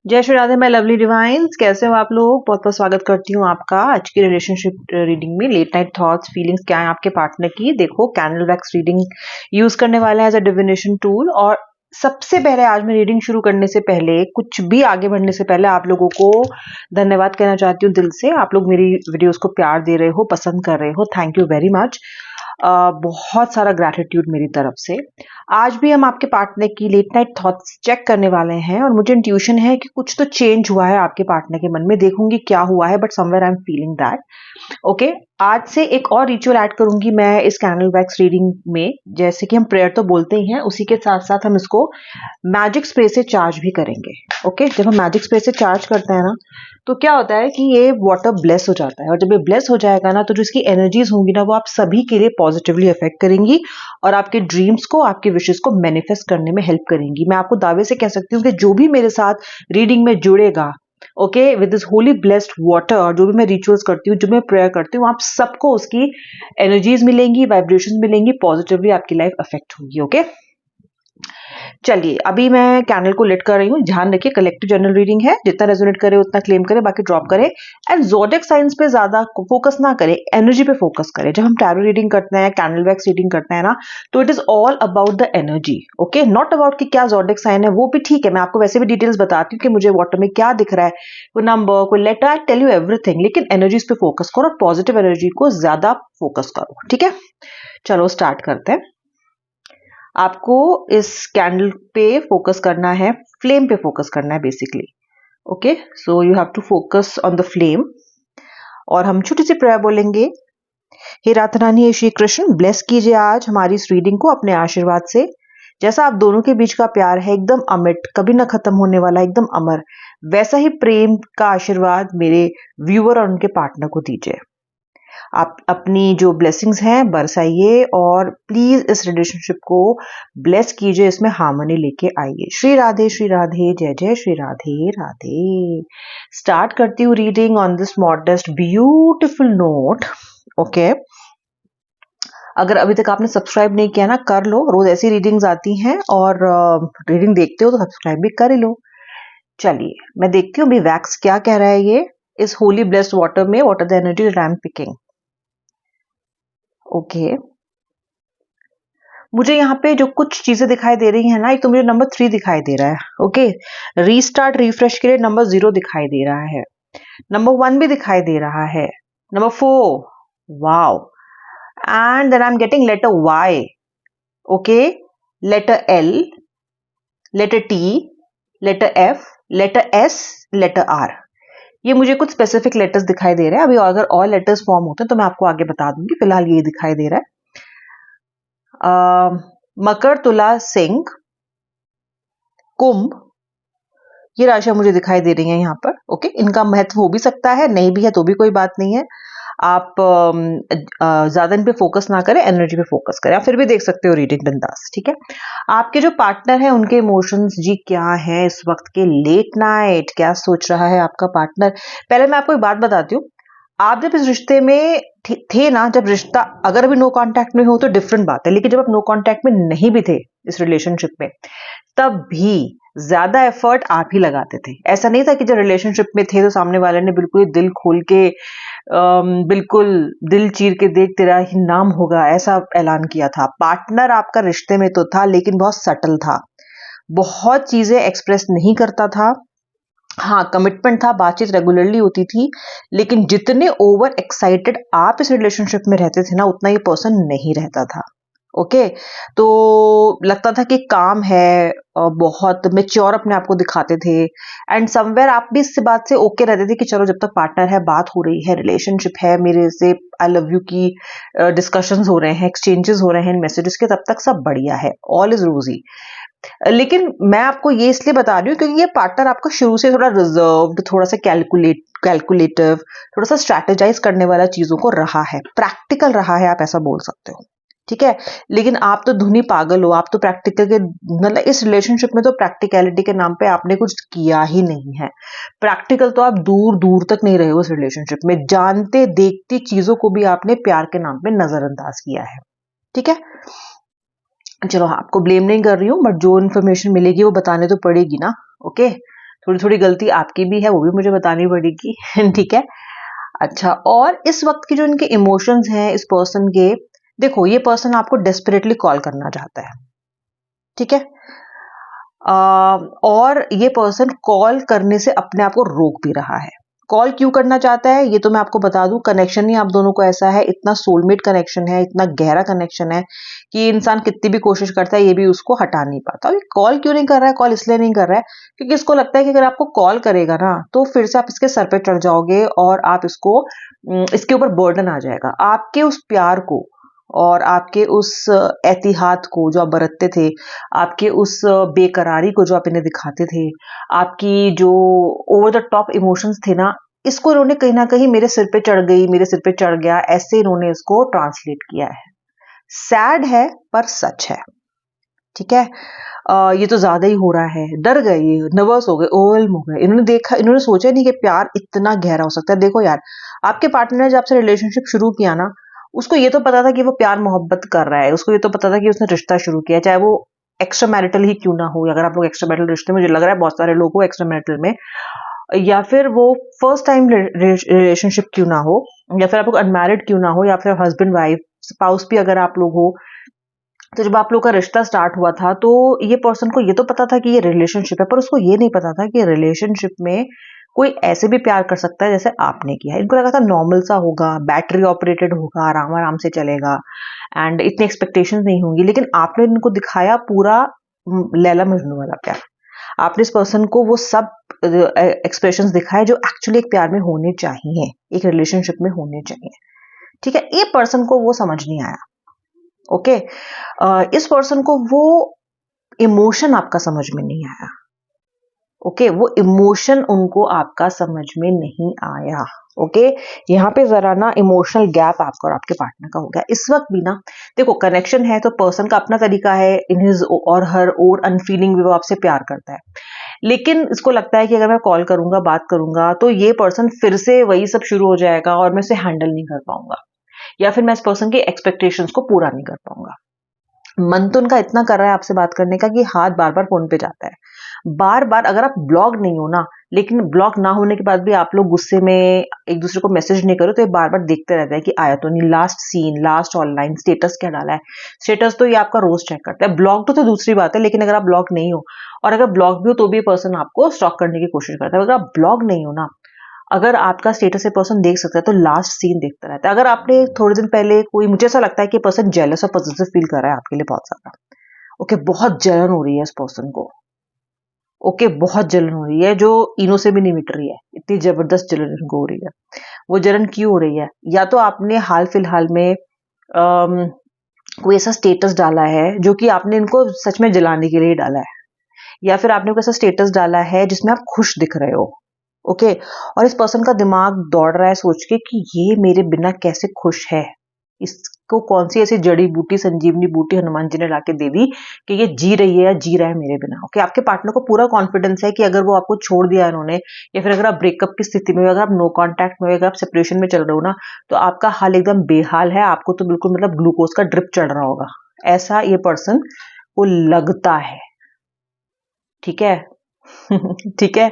जय Shri Radhe my lovely divine's, कैसे हो आप लोग। बहुत बहुत स्वागत करती हूँ आपका आज की रिलेशनशिप रीडिंग में। लेट नाइट थॉट्स फीलिंग्स क्या है आपके पार्टनर की। देखो, कैंडल वैक्स रीडिंग यूज करने वाला है एज अ डिविनेशन टूल। और सबसे पहले आज मैं रीडिंग शुरू करने से पहले, कुछ भी आगे बढ़ने से पहले आप लोगों को धन्यवाद कहना चाहती हूँ दिल से। आप लोग मेरी वीडियोस को प्यार दे रहे हो, पसंद कर रहे हो, थैंक यू वेरी मच। बहुत सारा ग्रैटिट्यूड मेरी तरफ से। आज भी हम आपके पार्टनर की लेट नाइट थॉट्स चेक करने वाले हैं और मुझे इंट्यूशन है कि कुछ तो चेंज हुआ है आपके पार्टनर के मन में। देखूंगी क्या हुआ है, but somewhere I am feeling that. Okay, आज से एक और रिचुअल ऐड करूंगी मैं इस कैंडल वैक्स रीडिंग में। जैसे कि हम प्रेयर तो बोलते ही हैं, उसी के साथ साथ हम इसको मैजिक स्प्रे से चार्ज भी करेंगे। ओके, जब हम मैजिक स्प्रे से चार्ज करते हैं ना, तो क्या होता है कि ये वाटर ब्लेस हो जाता है। और जब ये ब्लेस हो जाएगा ना, तो जो इसकी एनर्जीज होंगी ना, वो आप सभी के लिए पॉजिटिवली अफेक्ट करेंगी और आपके ड्रीम्स को, आपके विशेष को मैनिफेस्ट करने में हेल्प करेंगी। मैं आपको दावे से कह सकती हूँ कि जो भी मेरे साथ रीडिंग में जुड़ेगा, okay, with this Holi blessed water, और जो भी मैं रिचुअल्स करती हूँ, जो मैं प्रेयर करती हूँ, आप सबको उसकी एनर्जीज मिलेंगी, वाइब्रेशंस मिलेंगी, पॉजिटिवली आपकी लाइफ अफेक्ट होगी। ओके, चलिए अभी मैं कैंडल को लिट कर रही हूँ। ध्यान रखिए, कलेक्टिव जनरल रीडिंग है, जितना रेजोनेट करे उतना क्लेम करे, बाकी ड्रॉप करे। एंड ज़ोडिएक साइंस पे ज्यादा फोकस ना करे, एनर्जी पे फोकस करे। जब हम टैरो रीडिंग करते हैं, कैंडल वैक्स रीडिंग करते हैं ना, तो it is all about the energy. Okay, not about कि क्या ज़ोडिएक साइन है, वो भी ठीक है, मैं आपको वैसे भी डिटेल्स बताती हूँ कि मुझे वाटर में क्या दिख रहा है, कोई नंबर, कोई letter, I tell you everything. लेकिन एनर्जीज पे फोकस करो और पॉजिटिव एनर्जी को ज्यादा फोकस करो। ठीक है, चलो स्टार्ट करते हैं। आपको इस कैंडल पे फोकस करना है, फ्लेम पे फोकस करना है basically. Okay, so you have to focus on the flame. और हम छोटी सी प्रेयर बोलेंगे। हे राधा रानी, हे श्री कृष्ण, ब्लेस कीजिए आज हमारी इस रीडिंग को अपने आशीर्वाद से। जैसा आप दोनों के बीच का प्यार है, एकदम अमिट, कभी ना खत्म होने वाला, एकदम अमर, वैसा ही प्रेम का आशीर्वाद मेरे व्यूअर और उनके पार्टनर को दीजिए। आप अपनी जो ब्लेसिंग्स हैं बरसाइए और प्लीज इस रिलेशनशिप को ब्लेस कीजिए, इसमें हार्मनी लेके आइए। श्री राधे श्री राधे, जय जय श्री राधे राधे। स्टार्ट करती हूँ reading on this modest beautiful note. Okay, अगर अभी तक आपने सब्सक्राइब नहीं किया ना, कर लो। रोज ऐसी रीडिंग्स आती हैं और रीडिंग देखते हो तो सब्सक्राइब भी कर ही लो। चलिए मैं देखती हूँ अभी वैक्स क्या कह रहा है ये इस होली ब्लेस्ड वाटर में। What are the energy that I am picking. Okay, मुझे यहाँ पे जो कुछ चीजें दिखाई दे रही है ना, एक तो मुझे नंबर 3 दिखाई दे रहा है। ओके, रीस्टार्ट रिफ्रेश के लिए नंबर 0 दिखाई दे रहा है, नंबर 1 भी दिखाई दे रहा है, number 4, wow, and then I am getting letter Y. Okay, letter L, letter T, letter F, letter S, letter R. ये मुझे कुछ स्पेसिफिक लेटर्स दिखाई दे रहे हैं। अभी अगर और लेटर्स फॉर्म होते हैं तो मैं आपको आगे बता दूंगी, फिलहाल ये दिखाई दे रहा है। मकर, तुला, सिंह, कुंभ, ये राशियां मुझे दिखाई दे रही हैं यहाँ पर। ओके, इनका महत्व हो भी सकता है, नहीं भी है तो भी कोई बात नहीं है। आप ज्यादा इन पे फोकस ना करें, एनर्जी पे फोकस करें। आप फिर भी देख सकते हो रीडिंग बिंदास। ठीक है, आपके जो पार्टनर है उनके इमोशंस जी क्या है इस वक्त के लेट नाइट, क्या सोच रहा है आपका पार्टनर। पहले मैं आपको एक बात बताती हूँ। आप जब इस रिश्ते में थे ना, जब रिश्ता अगर अभी नो कांटेक्ट में हो तो डिफरेंट बात है, लेकिन जब आप नो कांटेक्ट में नहीं भी थे इस रिलेशनशिप में, तब भी ज्यादा एफर्ट आप ही लगाते थे। ऐसा नहीं था कि जब रिलेशनशिप में थे तो सामने वाले ने बिल्कुल दिल खोल के बिल्कुल दिल चीर के देख तेरा ही नाम होगा ऐसा ऐलान किया था। पार्टनर आपका रिश्ते में तो था, लेकिन बहुत सटल था, बहुत चीजें एक्सप्रेस नहीं करता था। हाँ, कमिटमेंट था, बातचीत रेगुलरली होती थी, लेकिन जितने ओवर एक्साइटेड आप इस रिलेशनशिप में रहते थे ना, उतना ये पर्सन नहीं रहता था। ओके, तो लगता था कि काम है, बहुत मेच्योर अपने आप को दिखाते थे। एंड समवेयर आप भी इस बात से ओके रहते थे कि चलो जब तक पार्टनर है, बात हो रही है, रिलेशनशिप है, मेरे से आई लव यू की डिस्कशंस हो रहे हैं, एक्सचेंजेस हो रहे हैं मैसेजेस के, तब तक सब बढ़िया है, ऑल इज रोजी। लेकिन मैं आपको ये इसलिए बता रही हूँ क्योंकि ये पार्टनर आपका शुरू से थोड़ा रिजर्व्ड, थोड़ा सा कैलकुलेटिव, थोड़ा सा स्ट्रैटेजाइज करने वाला चीजों को रहा है, प्रैक्टिकल रहा है, आप ऐसा बोल सकते हो। ठीक है, लेकिन आप तो धुनी पागल हो, आप तो प्रैक्टिकल के मतलब इस रिलेशनशिप में तो प्रैक्टिकलिटी के नाम पे आपने कुछ किया ही नहीं है। प्रैक्टिकल तो आप दूर दूर तक नहीं रहे हो इस रिलेशनशिप में। जानते देखती चीजों को भी आपने प्यार के नाम पे नजरअंदाज किया है। ठीक है, चलो हाँ, आपको ब्लेम नहीं कर रही हूँ, बट जो इन्फॉर्मेशन मिलेगी वो बताने तो पड़ेगी ना। ओके, थोड़ी थोड़ी गलती आपकी भी है, वो भी मुझे बतानी पड़ेगी। ठीक है। अच्छा, और इस वक्त की जो इनके इमोशंस हैं इस पर्सन के, देखो ये पर्सन आपको डेस्परेटली कॉल करना चाहता है, ठीक है। और ये पर्सन कॉल करने से अपने आप को रोक भी रहा है। कॉल क्यों करना चाहता है ये तो मैं आपको बता दूं, कनेक्शन ही आप दोनों को ऐसा है, इतना सोलमेट कनेक्शन है, इतना गहरा कनेक्शन है कि इंसान कितनी भी कोशिश करता है ये भी उसको हटा नहीं पाता। और कॉल क्यों नहीं कर रहा है? कॉल इसलिए नहीं कर रहा है क्योंकि इसको लगता है कि अगर आपको कॉल करेगा ना तो फिर से आप इसके सर पे चढ़ जाओगे और आप इसके ऊपर बर्डन आ जाएगा। आपके उस प्यार को और आपके उस एहतियात को जो आप बरतते थे, आपके उस बेकरारी को जो आप इन्हें दिखाते थे, आपकी जो ओवर द टॉप इमोशंस थे ना, इसको इन्होंने कहीं ना कहीं मेरे सिर पे चढ़ गई, मेरे सिर पे चढ़ गया, ऐसे इन्होंने इसको ट्रांसलेट किया है। सैड है पर सच है, ठीक है। ये तो ज्यादा ही हो रहा है, डर गए, ये नर्वस हो गए, ओवरवेल्म हो गए। इन्होंने देखा, इन्होंने सोचा नहीं कि प्यार इतना गहरा हो सकता है। देखो यार, आपके पार्टनर ने जब आपसे रिलेशनशिप शुरू किया ना, उसको ये तो पता था कि वो प्यार मोहब्बत कर रहा है, उसको ये तो पता था कि उसने रिश्ता शुरू किया, चाहे वो एक्स्ट्रा मैरिटल ही क्यों ना हो। अगर आप लोग एक्स्ट्रा मैरिटल रिश्ते, मुझे लग रहा है बहुत सारे लोग हो एक्स्ट्रा मैरिटल में, या फिर वो फर्स्ट टाइम रिलेशनशिप क्यों ना हो, या फिर आप लोग अनमैरिड क्यों ना हो, या फिर हस्बैंड वाइफ स्पाउस भी अगर आप लोग हो, तो जब आप लोग का रिश्ता स्टार्ट हुआ था तो ये पर्सन को ये तो पता था कि ये रिलेशनशिप है, पर उसको ये नहीं पता था कि रिलेशनशिप में कोई ऐसे भी प्यार कर सकता है जैसे आपने किया। इनको लगा था नॉर्मल सा होगा, बैटरी ऑपरेटेड होगा, आराम आराम से चलेगा एंड इतनी एक्सपेक्टेशंस नहीं होंगी। लेकिन आपने इनको दिखाया पूरा लैला मजनू वाला प्यार। आपने इस पर्सन को वो सब एक्सप्रेशंस दिखाए जो एक्चुअली एक प्यार में होने चाहिए, एक रिलेशनशिप में होने चाहिए, ठीक है। ये पर्सन को वो समझ नहीं आया, ओके। इस पर्सन को वो इमोशन आपका समझ में नहीं आया, ओके। वो इमोशन उनको आपका समझ में नहीं आया, ओके। यहाँ पे जरा ना इमोशनल गैप आपका और आपके पार्टनर का हो गया इस वक्त भी ना। देखो कनेक्शन है तो पर्सन का अपना तरीका है, इन हिज और हर और अनफीलिंग भी वो आपसे प्यार करता है, लेकिन इसको लगता है कि अगर मैं कॉल करूंगा, बात करूंगा, तो ये पर्सन फिर से वही सब शुरू हो जाएगा और मैं उसे हैंडल नहीं कर पाऊंगा, या फिर मैं इस पर्सन के एक्सपेक्टेशंस को पूरा नहीं कर पाऊंगा। मन तो उनका इतना कर रहा है आपसे बात करने का कि हाथ बार बार फोन पे जाता है, बार बार। अगर आप ब्लॉक नहीं हो ना, लेकिन ब्लॉक ना होने के बाद भी आप लोग गुस्से में एक दूसरे को मैसेज नहीं करो, तो ये बार बार देखते रहता है कि आया तो नहीं, last seen, last online status क्या डाला है। स्टेटस तो ये आपका रोज चेक करता है। ब्लॉक तो दूसरी बात है, लेकिन अगर आप ब्लॉक नहीं हो, और अगर ब्लॉक भी हो तो भी ये पर्सन आपको स्टॉक करने की कोशिश करता है। अगर आप ब्लॉक नहीं हो ना, अगर आपका स्टेटस ये पर्सन देख सकता है तो लास्ट सीन देखता रहता है। अगर आपने थोड़े दिन पहले कोई, मुझे ऐसा लगता है कि पर्सन जेलस और पॉजिटिव फील कर रहा है आपके लिए बहुत ज्यादा, ओके। बहुत जलन हो रही है इस पर्सन को, ओके। बहुत जलन हो रही है जो इनो से भी नहीं मिट रही है, इतनी जबरदस्त जलन इनको हो रही है। वो जलन क्यों हो रही है? या तो आपने हाल फिलहाल में कोई ऐसा स्टेटस डाला है जो कि आपने इनको सच में जलाने के लिए डाला है, या फिर आपने कोई ऐसा स्टेटस डाला है जिसमें आप खुश दिख रहे हो, ओके। और इस पर्सन का दिमाग दौड़ रहा है सोच के कि ये मेरे बिना कैसे खुश है, इसको कौन सी ऐसी जड़ी बूटी, संजीवनी बूटी हनुमान जी ने लाके दे दी कि ये जी रही है या जी रहा है मेरे बिना, ओके। आपके पार्टनर को पूरा कॉन्फिडेंस है कि अगर वो आपको छोड़ दिया इन्होंने, या फिर अगर आप ब्रेकअप की स्थिति में हो, अगर आप नो कॉन्टैक्ट में हो, अगर आप सेपरेशन में चल रहे हो ना, तो आपका हाल एकदम बेहाल है। आपको तो बिल्कुल मतलब ग्लूकोज का ड्रिप चढ़ रहा होगा, ऐसा ये पर्सन को लगता है, ठीक है। ठीक है।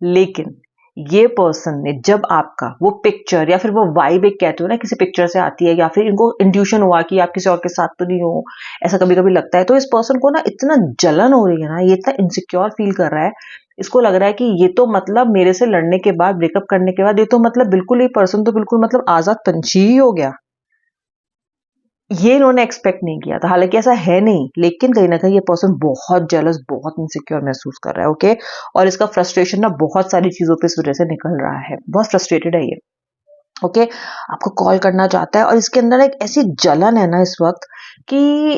लेकिन ये पर्सन ने जब आपका वो पिक्चर या फिर वो वाइब, एक कहते हो ना किसी पिक्चर से आती है, या फिर इनको इंट्यूशन हुआ कि आप किसी और के साथ तो नहीं हो, ऐसा कभी कभी लगता है, तो इस पर्सन को ना इतना जलन हो रही है ना, ये इतना इनसिक्योर फील कर रहा है। इसको लग रहा है कि ये तो मतलब मेरे से लड़ने के बाद, ब्रेकअप करने के बाद, ये तो मतलब बिल्कुल, ये पर्सन तो बिल्कुल मतलब आजाद पंछी ही हो गया। ये इन्होंने एक्सपेक्ट नहीं किया था, हालांकि ऐसा है नहीं, लेकिन कहीं ना कहीं ये पर्सन बहुत जेलस, बहुत इनसिक्योर महसूस कर रहा है, ओके। और इसका फ्रस्ट्रेशन ना बहुत सारी चीजों पे इस वजह से निकल रहा है, बहुत फ्रस्ट्रेटेड है ये, ओके। आपको कॉल करना चाहता है और इसके अंदर एक ऐसी जलन है ना इस वक्त कि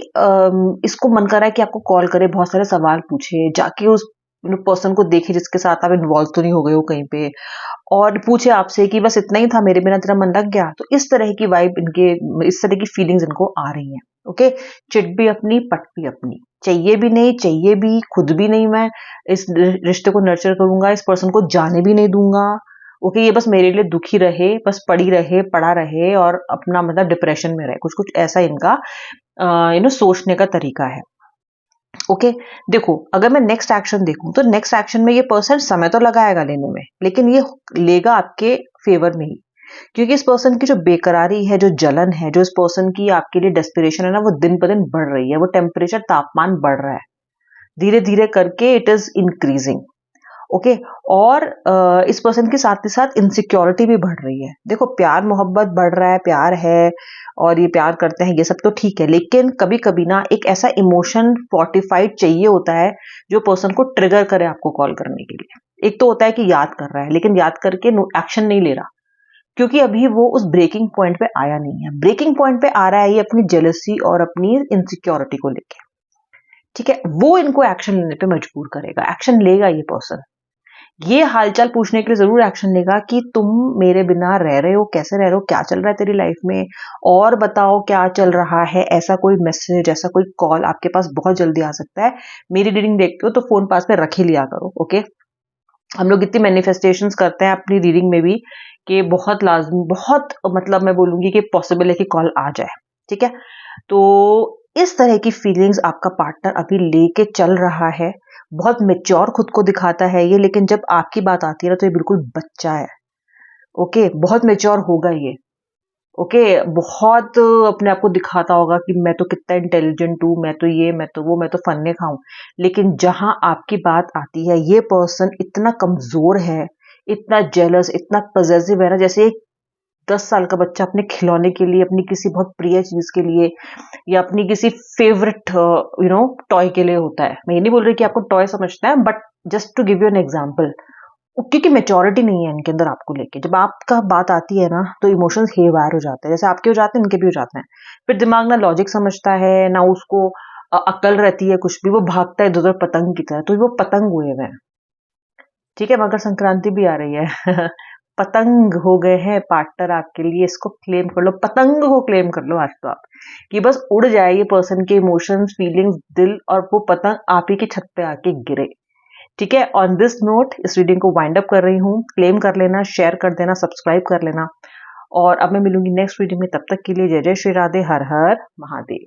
इसको मन कर रहा है कि आपको कॉल करे, बहुत सारे सवाल पूछे, जाके उस पर्सन को देखे जिसके साथ आप इन्वॉल्व तो नहीं हो गए हो कहीं पे, और पूछे आपसे कि बस इतना ही था, मेरे बिना तेरा मन लग गया। तो इस तरह की वाइब इनके, इस तरह की फीलिंग्स इनको आ रही हैं, ओके। चिट भी अपनी, पट भी अपनी, चाहिए भी नहीं, चाहिए भी खुद भी नहीं। मैं इस रिश्ते को नर्चर करूंगा, इस पर्सन को जाने भी नहीं दूंगा, ओके। ये बस मेरे लिए दुखी रहे, बस पड़ी रहे, पड़ा रहे और अपना मतलब डिप्रेशन में रहे, कुछ कुछ ऐसा इनका सोचने का तरीका है। ओके देखो, अगर मैं नेक्स्ट एक्शन देखूं तो नेक्स्ट एक्शन में ये पर्सन समय तो लगाएगा लेने में, लेकिन ये लेगा आपके फेवर में ही, क्योंकि इस पर्सन की जो बेकरारी है, जो जलन है, जो इस पर्सन की आपके लिए डेस्पिरेशन है ना, वो दिन ब दिन बढ़ रही है। वो टेम्परेचर, तापमान बढ़ रहा है, धीरे धीरे करके इट इज इंक्रीजिंग। ओके और इस पर्सन के साथ ही साथ इनसिक्योरिटी भी बढ़ रही है। देखो, प्यार मोहब्बत बढ़ रहा है, प्यार है और ये प्यार करते हैं, ये सब तो ठीक है, लेकिन कभी कभी ना एक ऐसा इमोशन फोर्टिफाइड चाहिए होता है जो पर्सन को ट्रिगर करे आपको कॉल करने के लिए। एक तो होता है कि याद कर रहा है, लेकिन याद करके एक्शन नहीं ले रहा, क्योंकि अभी वो उस ब्रेकिंग पॉइंट पे आया नहीं है। ब्रेकिंग पॉइंट पे आ रहा है ये अपनी जेलसी और अपनी इनसिक्योरिटी को लेके। ठीक है, वो इनको एक्शन लेने पे मजबूर करेगा, एक्शन लेगा ये पर्सन। ये हालचाल पूछने के लिए जरूर एक्शन लेगा कि तुम मेरे बिना रह रहे हो, कैसे रह रहे हो, क्या चल रहा है तेरी लाइफ में, और बताओ क्या चल रहा है। ऐसा कोई मैसेज, ऐसा कोई कॉल आपके पास बहुत जल्दी आ सकता है। मेरी रीडिंग देखते हो तो फोन पास में रख ही लिया करो। ओके, हम लोग इतनी मैनिफेस्टेशंस करते हैं अपनी रीडिंग में भी कि बहुत लाजमी, बहुत मतलब मैं बोलूंगी कि पॉसिबल है कि कॉल आ जाए। ठीक है, तो इस तरह की फीलिंग्स आपका पार्टनर अभी लेके चल रहा है। बहुत मेच्योर खुद को दिखाता है ये, लेकिन जब आपकी बात आती है ना तो ये बिल्कुल बच्चा है। ओके, बहुत मेच्योर होगा ये। ओके, बहुत अपने आप को दिखाता होगा कि मैं तो कितना इंटेलिजेंट हूँ, मैं तो ये, मैं तो वो, मैं तो फन्ने खाऊं। लेकिन जहां आपकी बात आती है, ये पर्सन इतना कमजोर है, इतना जेलस, इतना पजेसिव है ना, जैसे एक 10 साल का बच्चा अपने खिलौने के लिए, अपनी किसी बहुत प्रिय चीज के लिए, या अपनी किसी फेवरेट टॉय के लिए होता है। मैं ये नहीं बोल रही कि आपको टॉय समझना है, but just to give you an example, क्योंकि मेच्योरिटी नहीं है इनके अंदर आपको लेके। जब आपका बात आती है ना तो इमोशंस हेरवार हो जाते हैं, जैसे आपके हो जाते हैं इनके भी हो जाते हैं। फिर दिमाग ना लॉजिक समझता है, ना उसको अक्ल रहती है कुछ भी, वो भागता है इधर उधर पतंग की तरह। तो वो पतंग हुए हुए हैं। ठीक है, मकर संक्रांति भी आ रही है पतंग हो गए हैं पार्टनर आपके लिए, इसको क्लेम कर लो, पतंग को क्लेम कर लो आज तो आप, कि बस उड़ जाए ये पर्सन के इमोशंस, फीलिंग्स, दिल, और वो पतंग आप ही की छत पे आके गिरे। ठीक है, ऑन दिस नोट इस रीडिंग को वाइंड अप कर रही हूँ। क्लेम कर लेना, शेयर कर देना, सब्सक्राइब कर लेना, और अब मैं मिलूंगी नेक्स्ट वीडियो में। तब तक के लिए जय जय श्री राधे, हर हर महादेव।